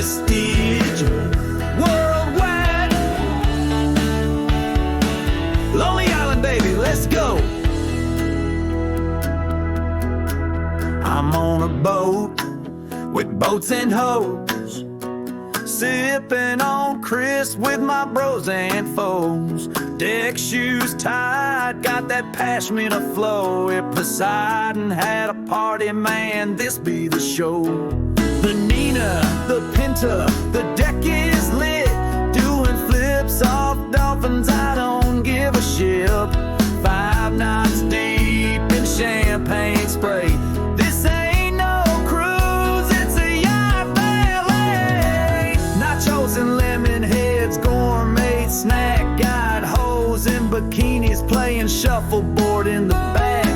prestige worldwide. Lonely Island, baby, let's go. I'm on a boat with boats and hoes, sipping on Chris with my bros and foes. Deck shoes tied, got that Pashmina flow. If Poseidon had a party, man, this be the show. The Nina, the Pinta, the deck is lit, doing flips off dolphins, I don't give a shit. 5 knots deep in champagne spray. This ain't no cruise, it's a yacht ballet. Nachos and Lemonheads, gourmet snack, got hoes in bikinis playing shuffleboard in the back.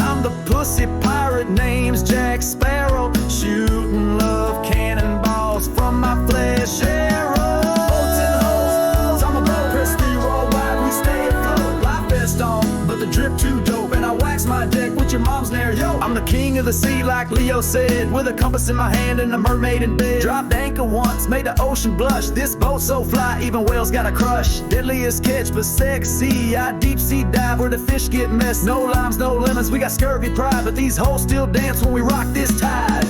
I'm the pussy pirate, name's Jack Sparrow, shooting love cannonballs from my flesh arrow. Boats and hoes, I'm a blood prestige worldwide, we stay afloat. Life vest on, but the drip too dope, and I wax my deck with your mom's nair, yo. I'm the king of the sea, like Leo said, with a compass in my hand and a mermaid in bed. Dropped anchor once, made the ocean blush. This boat so fly, even whales got a crush. Deadliest catch, but sexy. I deep sea dive where the fish get messed. No limes, no lemons, we got scurvy pride, but these hoes still dance when we rock this tide.